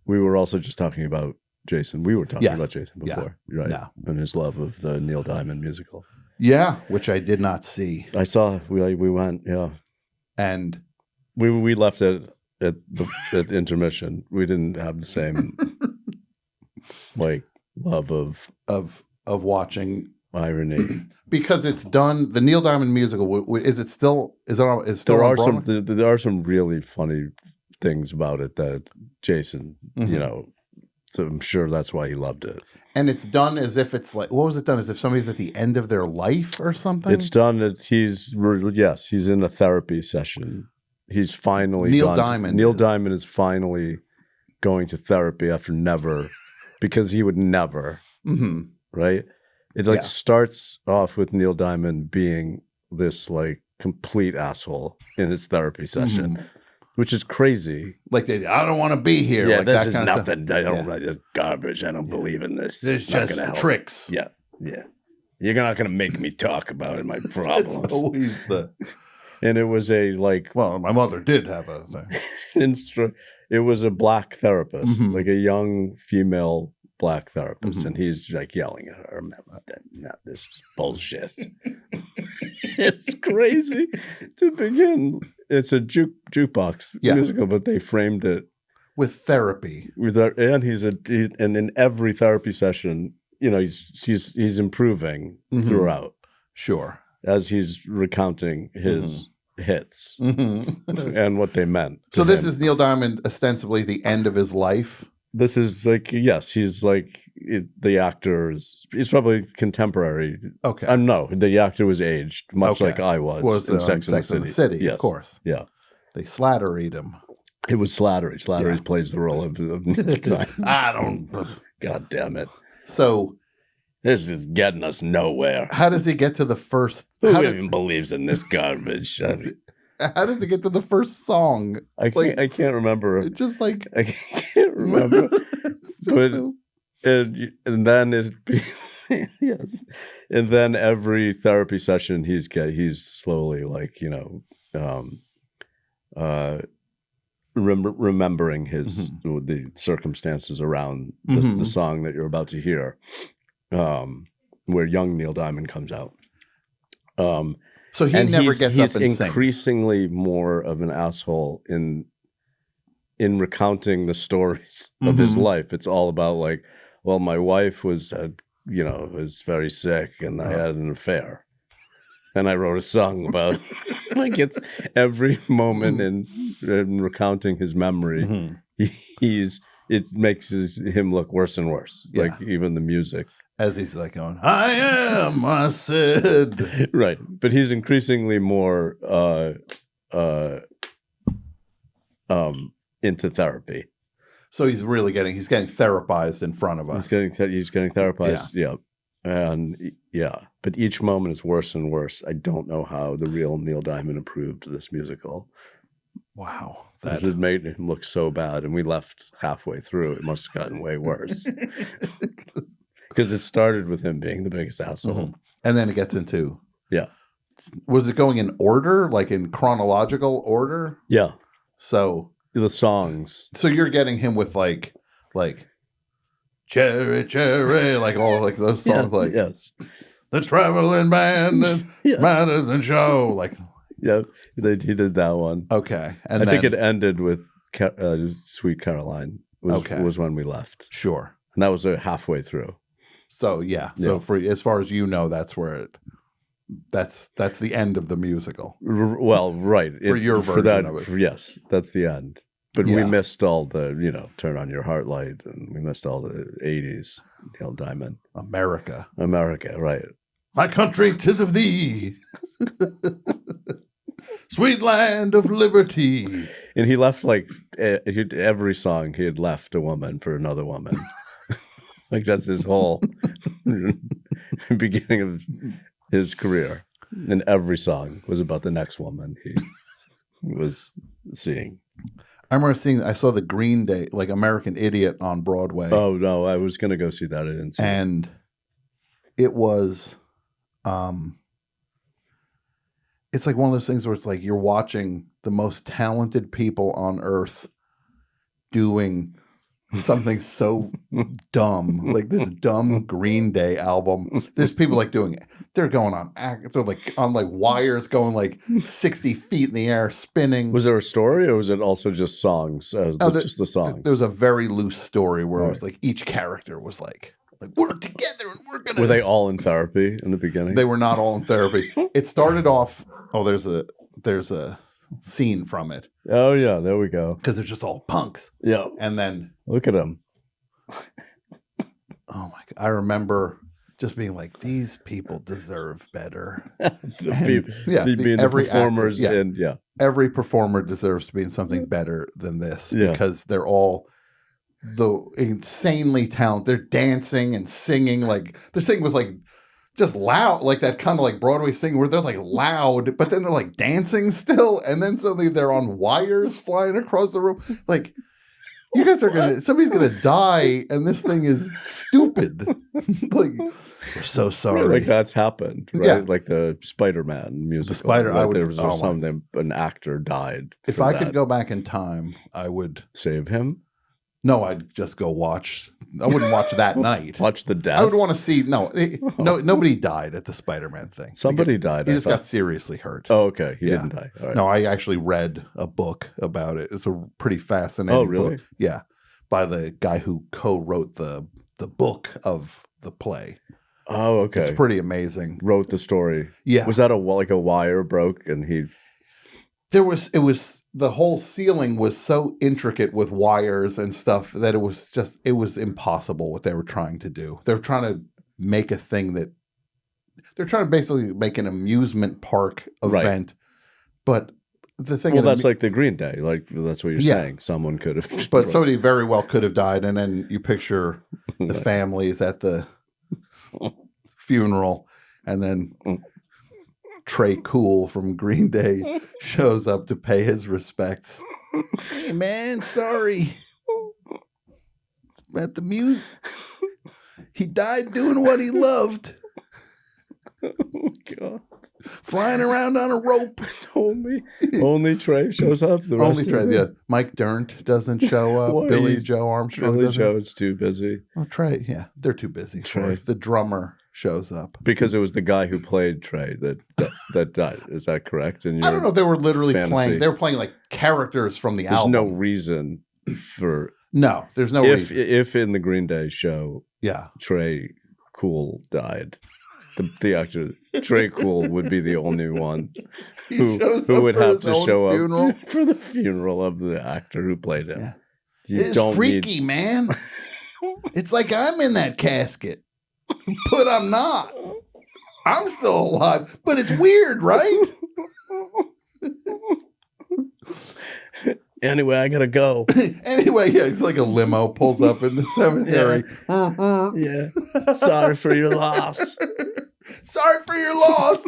we were also just talking about Jason. We were talking Yes. about Jason before, Yeah. right? Yeah. And his love of the Neil Diamond musical. Yeah, which I did not see. I saw. We went. Yeah, And we left it at intermission. We didn't have the same like love of watching irony. because it's done. The Neil Diamond musical, is it still? Is it still? There on are Broadway? there are some really funny things about it that Jason, you know, so I'm sure that's why he loved it. And it's done as if it's like, what was it done? As if somebody's at the end of their life or something? It's done that he's in a therapy session. He's finally Neil Diamond is finally going to therapy after never, because he would never, right? It starts off with Neil Diamond being this like complete asshole in his therapy session, which is crazy. Like, I don't want to be here. Yeah, like this that is kind nothing. Of stuff. I don't like this garbage. I don't believe in this. This is just tricks. Yeah, yeah. You're not going to make me talk about my problems. It's always the. And it was a like. Well, my mother did have a thing. It was a black therapist, like a young female black therapist, and he's like yelling at her, "No, this is bullshit." It's crazy to begin. It's a jukebox musical, but they framed it with therapy. And and in every therapy session, you know, he's improving throughout. Sure, as he's recounting his hits and what they meant. So this is Neil Diamond ostensibly the end of his life. This is like, yes, he's like the actor he's probably contemporary. Okay. No, the actor was aged, much like I was in Sex and the City. Yes. Of course. Yeah. They Slattery'd him. It was Slattery. Slattery plays the role of Neil Diamond. I don't. God damn it. So. This is getting us nowhere. How does he get to the first? Who even believes in this garbage? How does it get to the first song? I can't remember. It's just like I can't remember. But and then yes, and then every therapy session he's slowly like, you know, remembering his the circumstances around the song that you're about to hear, where young Neil Diamond comes out. So he never gets up and he's sings. Increasingly more of an asshole in recounting the stories of his life. It's all about like, well, my wife was, was very sick, and I had an affair, and I wrote a song about. Like it's every moment in recounting his memory, it makes him look worse and worse. Yeah. Like even the music. As he's like going, I am, I said. Right. But he's increasingly more into therapy. So he's getting therapized in front of us. He's getting therapized, yeah. And but each moment is worse and worse. I don't know how the real Neil Diamond improved this musical. Wow. It made him look so bad, and we left halfway through. It must have gotten way worse. Because it started with him being the biggest asshole. And then it gets into... Yeah. Was it going in order, like in chronological order? Yeah. So... The songs. So you're getting him with like Cherry, Cherry, like all like those songs, like yes. The Traveling Band, Madison Show, like... Yeah, he did that one. Okay. And I think it ended with Sweet Caroline was when we left. Sure. And that was halfway through. So so for as far as you know, that's where that's the end of the musical. Well, right. For your version of it. Yes, that's the end. But we missed all the, Turn On Your Heart Light, and we missed all the 80s Neil Diamond. America, right. My country, 'tis of thee. Sweet land of liberty. And he left like every song he had left a woman for another woman. Like that's his whole beginning of his career. And every song was about the next woman he was seeing. I saw the Green Day, like American Idiot on Broadway. Oh, no, I was going to go see that. I didn't see it. And it was, it's like one of those things where it's like you're watching the most talented people on earth doing something so dumb, like this dumb Green Day album. There's people like they're going on, they're like on like wires going like 60 feet in the air, spinning. Was there a story or was it also just songs? Just the songs? There was a very loose story where it was like each character was like we're together and we're gonna. Were they all in therapy in the beginning? They were not all in therapy. It started off. Oh, there's a scene from it. Oh yeah, there we go. Because they're just all punks. Yeah, and then look at them. Oh my god! I remember just being like, these people deserve better. Being the performers, every performer deserves to be in something better than this because they're all the insanely talented. They're dancing and singing they're singing with just loud, like that kind of like Broadway singing where they're like loud, but then they're like dancing still, and then suddenly they're on wires flying across the room. Like, you guys are somebody's gonna die, and this thing is stupid. Like, we're so sorry. Like that's happened, right? Yeah. Like the Spider-Man musical. There was something, an actor died. If I could go back in time, I would save him. No, I'd just go watch. I wouldn't watch that night. Watch the death. I would want to see. No, nobody died at the Spider-Man thing. Somebody died. He just got seriously hurt. Oh, okay. He didn't die. All right. No, I actually read a book about it. It's a pretty fascinating book. Yeah, by the guy who co-wrote the book of the play. Oh, okay. It's pretty amazing. Wrote the story. Yeah. Was that a wire broke and he? It was the whole ceiling was so intricate with wires and stuff that it was impossible what they were trying to do. They were trying to make a thing they're trying to basically make an amusement park event. But the thing, that's like the Green Day, like that's what you're saying. Someone could have, but somebody very well could have died. And then you picture the families at the funeral, and then Trey Cool from Green Day shows up to pay his respects. Hey man, sorry. At the music, he died doing what he loved. Oh God. Flying around on a rope. Only Trey shows up. Only Trey, yeah. Mike Dirnt doesn't show up. Billy Joe Armstrong Billy Joe's too busy. Oh, Trey, yeah. They're too busy. Trey. The drummer shows up. Because it was the guy who played Trey that died. Is that correct? I don't know if they were literally playing. They were playing like characters from the album. There's no reason for... No, there's no reason. If in the Green Day show, Trey Cool died, the actor Trey Cool would be the only one who would have to show up for the funeral of the actor who played him. Yeah. It's freaky, man. It's like I'm in that casket. But I'm not. I'm still alive. But it's weird, right? Anyway, I gotta go. Anyway, it's like a limo pulls up in the cemetery. Yeah. Sorry for your loss. Sorry for your loss.